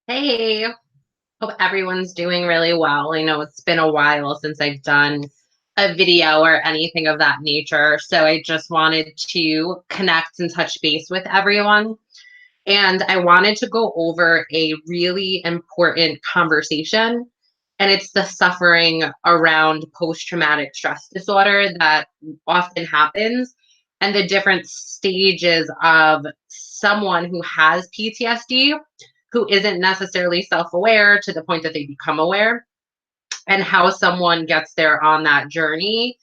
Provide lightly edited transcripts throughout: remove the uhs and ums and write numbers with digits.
Hey, hope everyone's doing really well. I know it's been a while since I've done a video or anything of that nature, so I just wanted to connect and touch base with everyone. And I wanted to go over a really important conversation, and it's the suffering around post-traumatic stress disorder that often happens and the different stages of someone who has PTSD who isn't necessarily self-aware to the point that they become aware, and how someone gets there on that journey.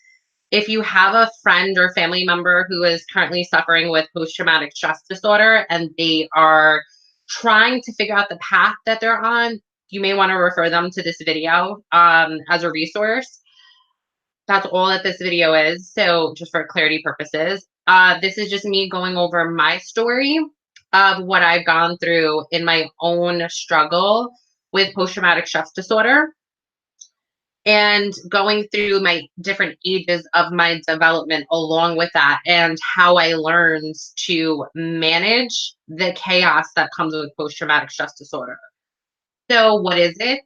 If you have a friend or family member who is currently suffering with post-traumatic stress disorder and they are trying to figure out the path that they're on, you may want to refer them to this video as a resource. That's all that this video is. So just for clarity purposes, this is just me going over my story of what I've gone through in my own struggle with post-traumatic stress disorder and going through my different ages of my development along with that and how I learned to manage the chaos that comes with post-traumatic stress disorder. So what is it?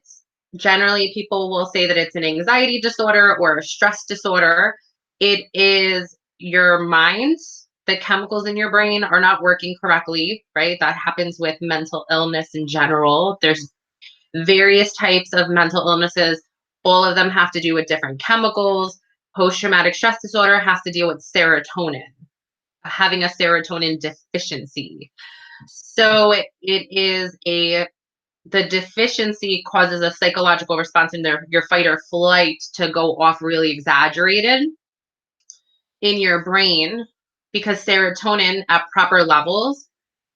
Generally, people will say that it's an anxiety disorder or a stress disorder. It is your mind, the chemicals in your brain are not working correctly, right? That happens with mental illness in general. There's various types of mental illnesses. All of them have to do with different chemicals. Post-traumatic stress disorder has to deal with serotonin, having a serotonin deficiency. So it is the deficiency causes a psychological response in your fight or flight to go off really exaggerated in your brain because serotonin at proper levels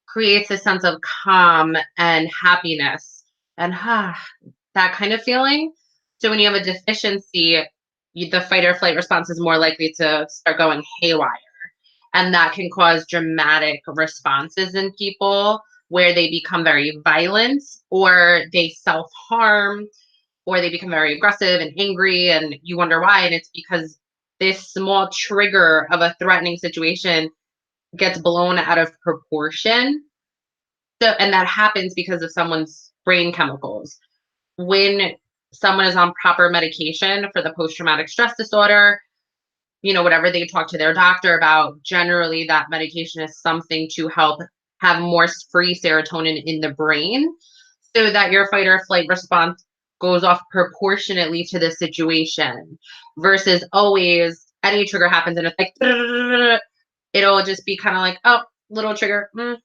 creates a sense of calm and happiness and that kind of feeling. So when you have a deficiency, the fight or flight response is more likely to start going haywire. And that can cause dramatic responses in people where they become very violent or they self-harm or they become very aggressive and angry and you wonder why. And it's because this small trigger of a threatening situation gets blown out of proportion. So, and that happens because of someone's brain chemicals. When someone is on proper medication for the post-traumatic stress disorder, whatever they talk to their doctor about, generally that medication is something to help have more free serotonin in the brain so that your fight or flight response goes off proportionately to the situation versus always any trigger happens and it's like, it'll just be kind of like, oh, little trigger. All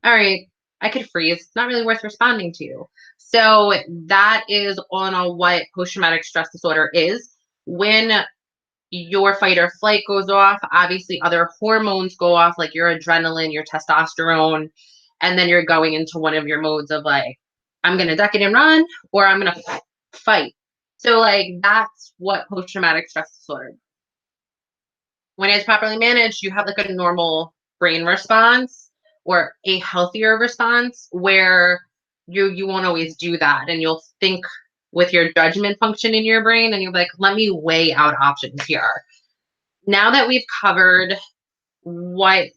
right, I could freeze. It's not really worth responding to. So that is all in all what post-traumatic stress disorder is. When your fight or flight goes off, obviously other hormones go off, like your adrenaline, your testosterone, and then you're going into one of your modes of like, I'm going to duck it and run, or I'm going to fight. So like that's what post-traumatic stress disorder. When it's properly managed, you have like a normal brain response or a healthier response where you won't always do that, and you'll think with your judgment function in your brain, and you'll be like, let me weigh out options here. Now that we've covered what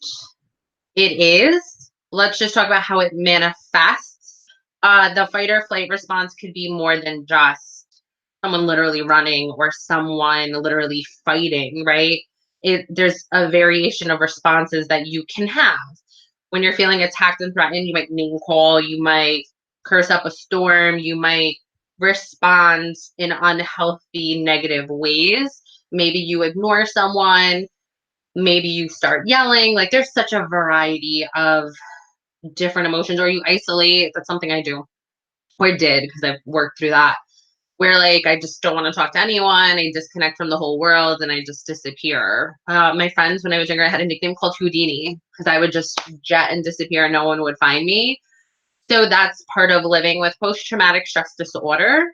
it is, let's just talk about how it manifests. The fight or flight response could be more than just someone literally running or someone literally fighting, right? There's a variation of responses that you can have. When you're feeling attacked and threatened, you might name call, you might curse up a storm, you might respond in unhealthy, negative ways. Maybe you ignore someone, maybe you start yelling. Like there's such a variety of different emotions, or you isolate. That's something I do or did because I've worked through that. Where like I just don't want to talk to anyone, I disconnect from the whole world, and I just disappear. My friends, when I was younger, I had a nickname called Houdini because I would just jet and disappear, and no one would find me. So that's part of living with post-traumatic stress disorder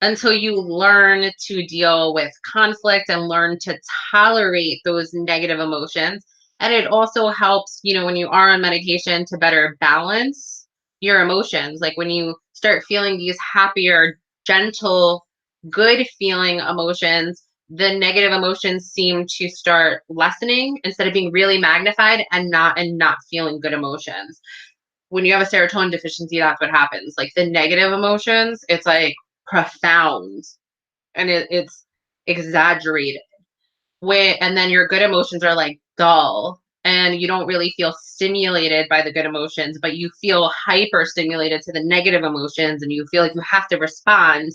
until you learn to deal with conflict and learn to tolerate those negative emotions. And it also helps, when you are on medication to better balance your emotions. Like when you start feeling these happier, gentle, good feeling emotions, the negative emotions seem to start lessening instead of being really magnified and not feeling good emotions. when you have a serotonin deficiency, that's what happens. Like the negative emotions, it's like profound and it's exaggerated. And then your good emotions are like dull and you don't really feel stimulated by the good emotions, but you feel hyper stimulated to the negative emotions and you feel like you have to respond.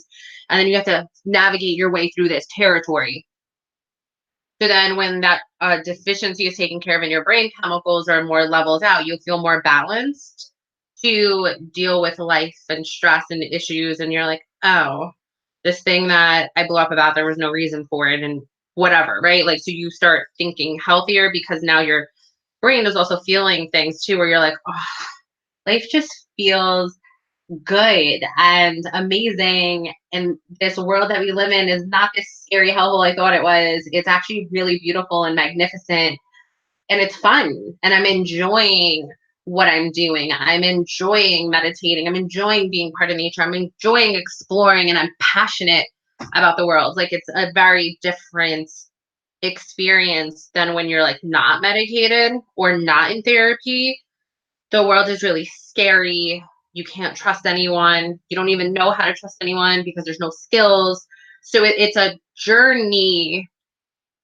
And then you have to navigate your way through this territory. So then when that deficiency is taken care of and your brain chemicals are more leveled out, you'll feel more balanced to deal with life and stress and issues. And you're like, oh, this thing that I blew up about, there was no reason for it and whatever, right? Like, so you start thinking healthier because now your brain is also feeling things too, where you're like, oh, life just feels good and amazing. And this world that we live in is not this scary hellhole I thought it was. It's actually really beautiful and magnificent. And it's fun. And I'm enjoying what I'm doing. I'm enjoying meditating. I'm enjoying being part of nature. I'm enjoying exploring and I'm passionate about the world. Like it's a very different experience than when you're like not medicated or not in therapy. The world is really scary. You can't trust anyone. You don't even know how to trust anyone because there's no skills. So it's a journey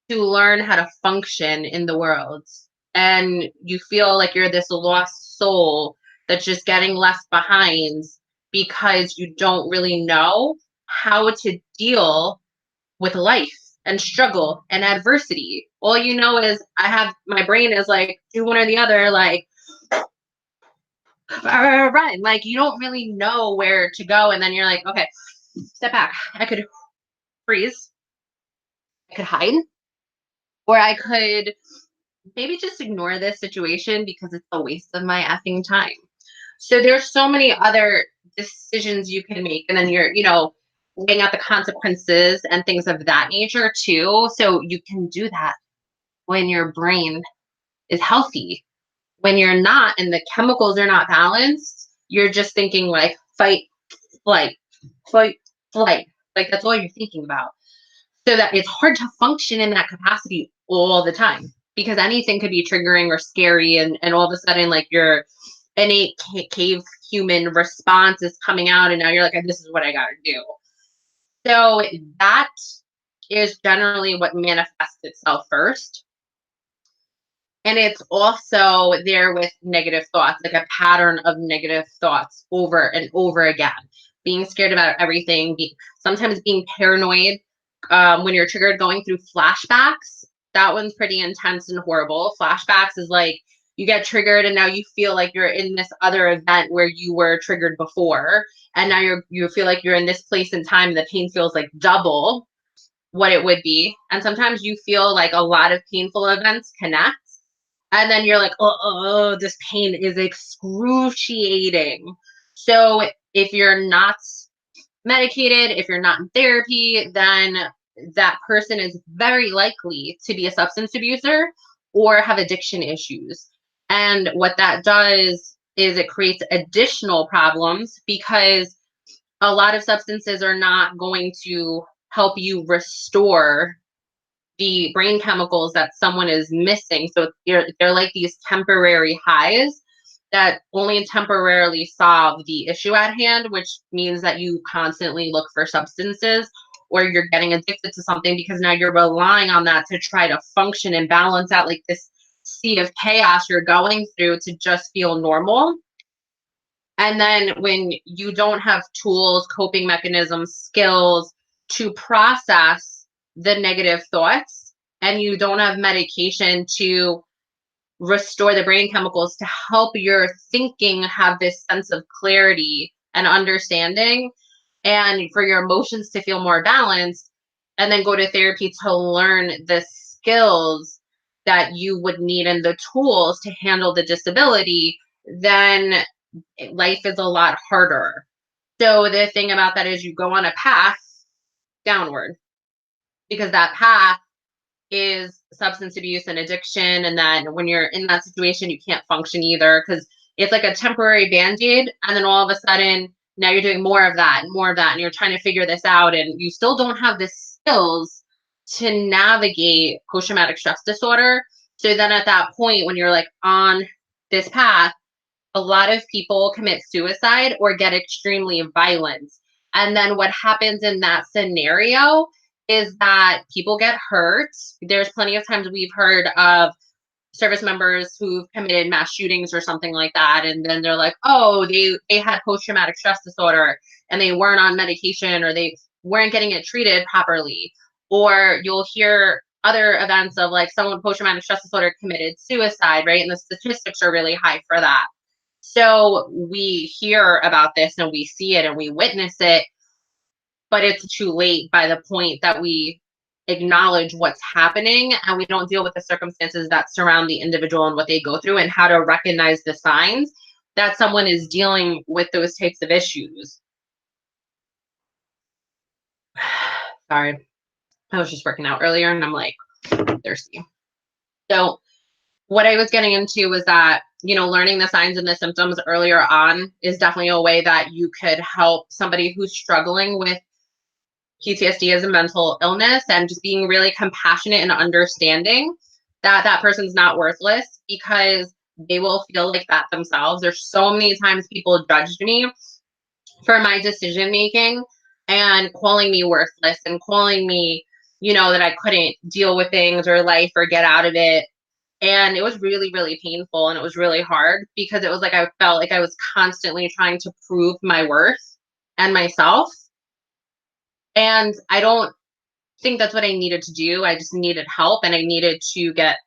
to learn how to function in the world. And you feel like you're this lost soul that's just getting left behind because you don't really know how to deal with life and struggle and adversity. All you know is my brain is like, do one or the other, like, run. Like you don't really know where to go. And then you're like, okay, step back. I could freeze. I could hide. Or I could maybe just ignore this situation because it's a waste of my effing time. So there's so many other decisions you can make. And then you're, weighing out the consequences and things of that nature too. So you can do that when your brain is healthy. When you're not and the chemicals are not balanced, you're just thinking like fight, flight, fight, flight. Like that's all you're thinking about. So that it's hard to function in that capacity all the time because anything could be triggering or scary. And all of a sudden, like your innate cave human response is coming out. And now you're like, this is what I got to do. So that is generally what manifests itself first. And it's also there with negative thoughts, like a pattern of negative thoughts over and over again. Being scared about everything, sometimes being paranoid when you're triggered, going through flashbacks. That one's pretty intense and horrible. Flashbacks is like you get triggered and now you feel like you're in this other event where you were triggered before. And now you feel like you're in this place in time and the pain feels like double what it would be. And sometimes you feel like a lot of painful events connect. And then you're like, oh, this pain is excruciating. So if you're not medicated, if you're not in therapy, then that person is very likely to be a substance abuser or have addiction issues. And what that does is it creates additional problems because a lot of substances are not going to help you restore the brain chemicals that someone is missing. So they're like these temporary highs that only temporarily solve the issue at hand, which means that you constantly look for substances or you're getting addicted to something because now you're relying on that to try to function and balance out like this sea of chaos you're going through to just feel normal. And then when you don't have tools, coping mechanisms, skills to process the negative thoughts, and you don't have medication to restore the brain chemicals to help your thinking have this sense of clarity and understanding, and for your emotions to feel more balanced, and then go to therapy to learn the skills that you would need and the tools to handle the disability, then life is a lot harder. So the thing about that is you go on a path downward because that path is substance abuse and addiction. And then when you're in that situation, you can't function either because it's like a temporary band-aid. And then all of a sudden, now you're doing more of that and more of that. And you're trying to figure this out. And you still don't have the skills to navigate post-traumatic stress disorder. So then at that point, when you're like on this path, a lot of people commit suicide or get extremely violent. And then what happens in that scenario is that people get hurt. There's plenty of times we've heard of service members who've committed mass shootings or something like that. And then they're like, oh, they had post-traumatic stress disorder and they weren't on medication or they weren't getting it treated properly. Or you'll hear other events of like someone with post-traumatic stress disorder committed suicide, right? And the statistics are really high for that. So we hear about this and we see it and we witness it, but it's too late by the point that we acknowledge what's happening and we don't deal with the circumstances that surround the individual and what they go through and how to recognize the signs that someone is dealing with those types of issues. Sorry, I was just working out earlier and I'm like thirsty. So what I was getting into was that, you know, learning the signs and the symptoms earlier on is definitely a way that you could help somebody who's struggling with PTSD as a mental illness, and just being really compassionate and understanding that that person's not worthless, because they will feel like that themselves. There's so many times people judged me for my decision making and calling me worthless and calling me, you know, that I couldn't deal with things or life or get out of it. And it was really, really painful and it was really hard because it was like I felt like I was constantly trying to prove my worth and myself. And I don't think that's what I needed to do. I just needed help and I needed to get,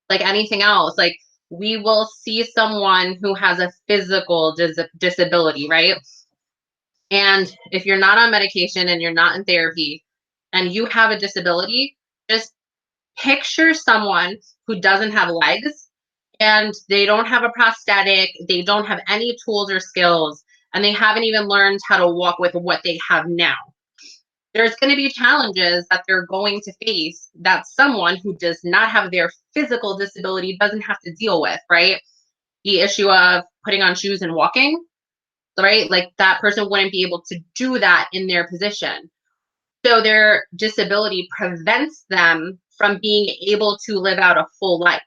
like anything else. Like, we will see someone who has a physical disability, right? And if you're not on medication and you're not in therapy and you have a disability, just picture someone who doesn't have legs and they don't have a prosthetic, they don't have any tools or skills, and they haven't even learned how to walk with what they have now. There's going to be challenges that they're going to face that someone who does not have their physical disability doesn't have to deal with, right? The issue of putting on shoes and walking, right? Like, that person wouldn't be able to do that in their position. So their disability prevents them from being able to live out a full life.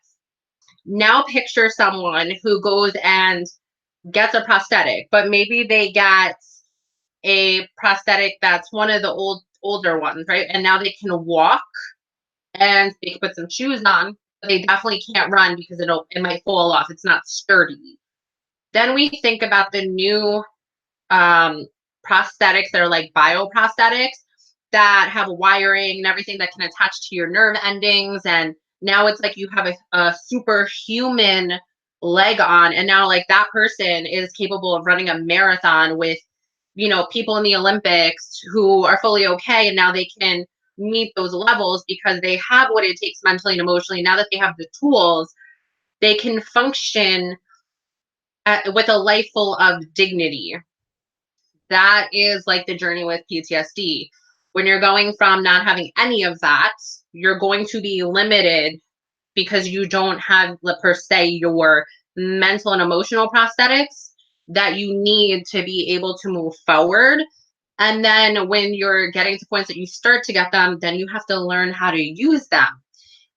Now picture someone who goes and gets a prosthetic, but maybe they get a prosthetic that's one of the older ones, right? And now they can walk and they can put some shoes on, but they definitely can't run because it might fall off. It's not sturdy. Then we think about the new prosthetics that are like bioprosthetics that have wiring and everything that can attach to your nerve endings. And now it's like you have a superhuman leg on. And now, like, that person is capable of running a marathon with, you know, people in the Olympics who are fully okay. And now they can meet those levels because they have what it takes mentally and emotionally. Now that they have the tools, they can function with a life full of dignity. That is like the journey with PTSD. When you're going from not having any of that, you're going to be limited because you don't have, per se, your mental and emotional prosthetics that you need to be able to move forward. And then when you're getting to points that you start to get them, then you have to learn how to use them.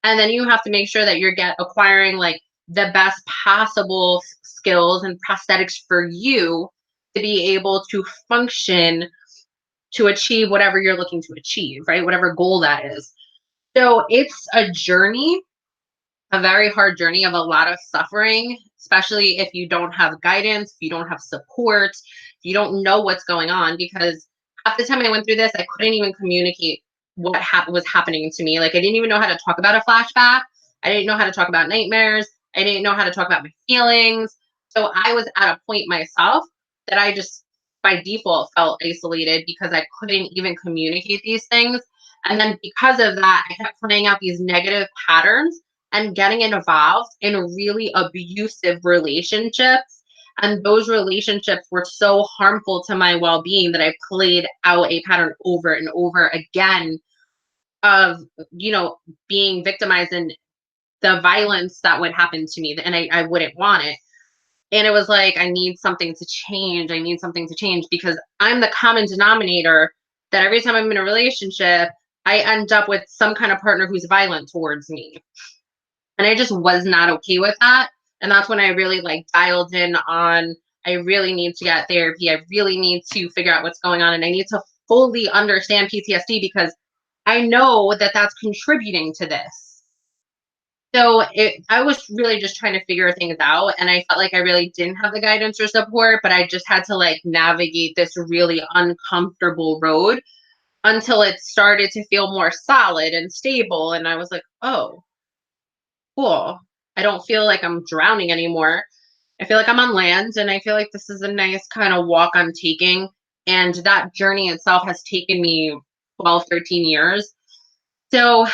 And then you have to make sure that you're acquiring like the best possible skills and prosthetics for you to be able to function to achieve whatever you're looking to achieve, right? Whatever goal that is. So it's a journey, a very hard journey of a lot of suffering, especially if you don't have guidance, if you don't have support, if you don't know what's going on. Because half the time I went through this, I couldn't even communicate what was happening to me. Like, I didn't even know how to talk about a flashback. I didn't know how to talk about nightmares. I didn't know how to talk about my feelings. So I was at a point myself that I just by default felt isolated because I couldn't even communicate these things. And then because of that, I kept playing out these negative patterns and getting involved in really abusive relationships. And those relationships were so harmful to my well-being that I played out a pattern over and over again of, you know, being victimized and the violence that would happen to me. And I wouldn't want it. And it was like, I need something to change. I need something to change because I'm the common denominator that every time I'm in a relationship, I end up with some kind of partner who's violent towards me. And I just was not okay with that. And that's when I really like dialed in on, I really need to get therapy. I really need to figure out what's going on. And I need to fully understand PTSD because I know that that's contributing to this. So I was really just trying to figure things out. And I felt like I really didn't have the guidance or support, but I just had to like navigate this really uncomfortable road until it started to feel more solid and stable. And I was like, oh, cool. I don't feel like I'm drowning anymore. I feel like I'm on land, and I feel like this is a nice kind of walk I'm taking. And that journey itself has taken me 12, 13 years. So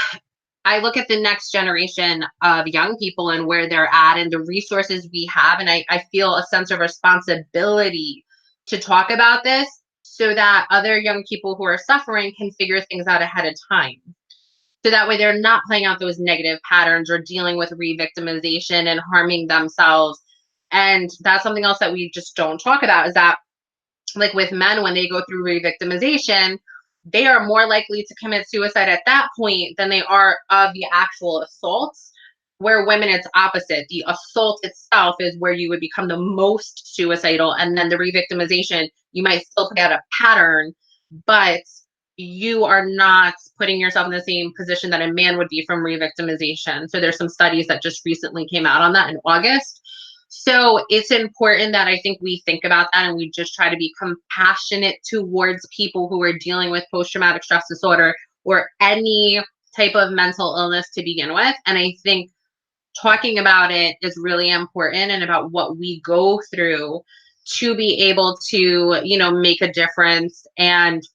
I look at the next generation of young people and where they're at and the resources we have. And I feel a sense of responsibility to talk about this so that other young people who are suffering can figure things out ahead of time. So that way they're not playing out those negative patterns or dealing with re-victimization and harming themselves. And that's something else that we just don't talk about is that, like with men, when they go through re-victimization, they are more likely to commit suicide at that point than they are of the actual assaults. Where women, it's opposite. The assault itself is where you would become the most suicidal, and then the re-victimization, you might still play out a pattern, but you are not putting yourself in the same position that a man would be from re-victimization. So there's some studies that just recently came out on that in August. So it's important that I think we think about that and we just try to be compassionate towards people who are dealing with post-traumatic stress disorder or any type of mental illness to begin with. And I think talking about it is really important and about what we go through to be able to, make a difference and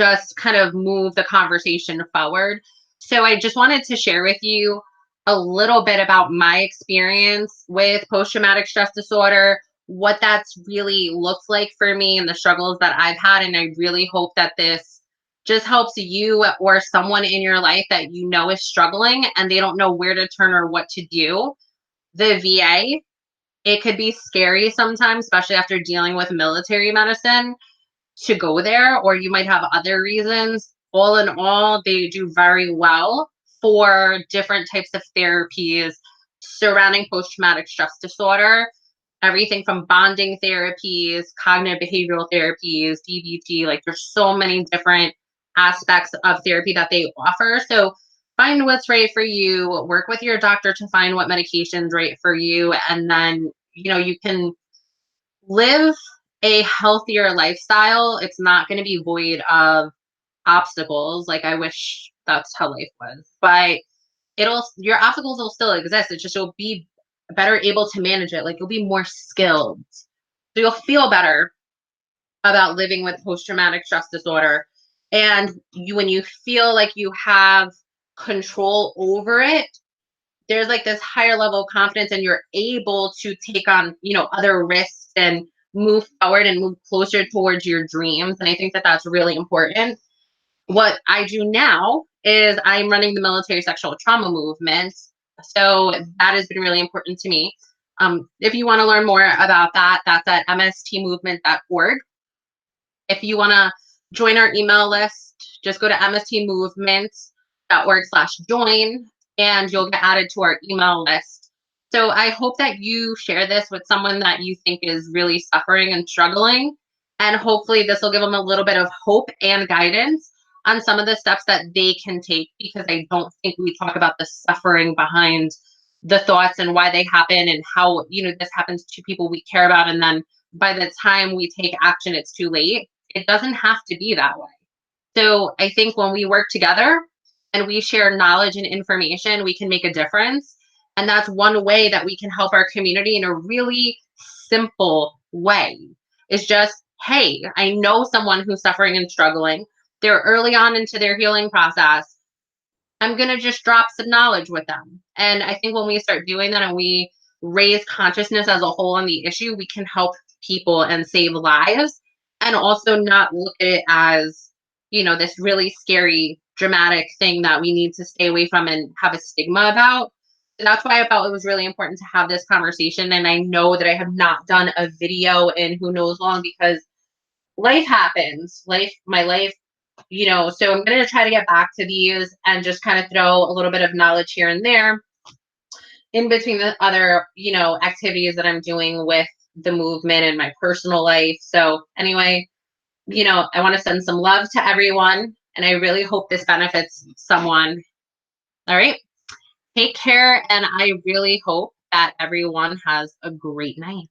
just kind of move the conversation forward. So I just wanted to share with you a little bit about my experience with post-traumatic stress disorder, what that's really looked like for me and the struggles that I've had. And I really hope that this just helps you or someone in your life that you know is struggling and they don't know where to turn or what to do. The VA, it could be scary sometimes, especially after dealing with military medicine to go there, or you might have other reasons. All in all, they do very well for different types of therapies surrounding post traumatic stress disorder. Everything from bonding therapies, cognitive behavioral therapies, DBT, like there's so many different aspects of therapy that they offer. So find what's right for you, work with your doctor to find what medication's right for you, and then, you can live a healthier lifestyle. It's not going to be void of obstacles. Like I wish that's how life was, but your obstacles will still exist. It's just you'll be better able to manage it. Like you'll be more skilled. So you'll feel better about living with post-traumatic stress disorder. And when you feel like you have control over it, there's like this higher level of confidence and you're able to take on, other risks and move forward and move closer towards your dreams. And I think that that's really important. What I do now is I'm running the military sexual trauma movement. So that has been really important to me. If you want to learn more about that, that's at mstmovement.org. If you want to join our email list, just go to mstmovement.org/join and you'll get added to our email list. So I hope that you share this with someone that you think is really suffering and struggling. And hopefully this will give them a little bit of hope and guidance on some of the steps that they can take, because I don't think we talk about the suffering behind the thoughts and why they happen and how, this happens to people we care about. And then by the time we take action, it's too late. It doesn't have to be that way. So I think when we work together and we share knowledge and information, we can make a difference. And that's one way that we can help our community in a really simple way. It's just, hey, I know someone who's suffering and struggling. They're early on into their healing process. I'm going to just drop some knowledge with them. And I think when we start doing that and we raise consciousness as a whole on the issue, we can help people and save lives and also not look at it as, this really scary, dramatic thing that we need to stay away from and have a stigma about. So that's why I felt it was really important to have this conversation. And I know that I have not done a video in who knows long because life happens. My life, so I'm going to try to get back to these and just kind of throw a little bit of knowledge here and there. in between the other, activities that I'm doing with the movement and my personal life. So anyway, I want to send some love to everyone, and I really hope this benefits someone. All right. Take care, and I really hope that everyone has a great night.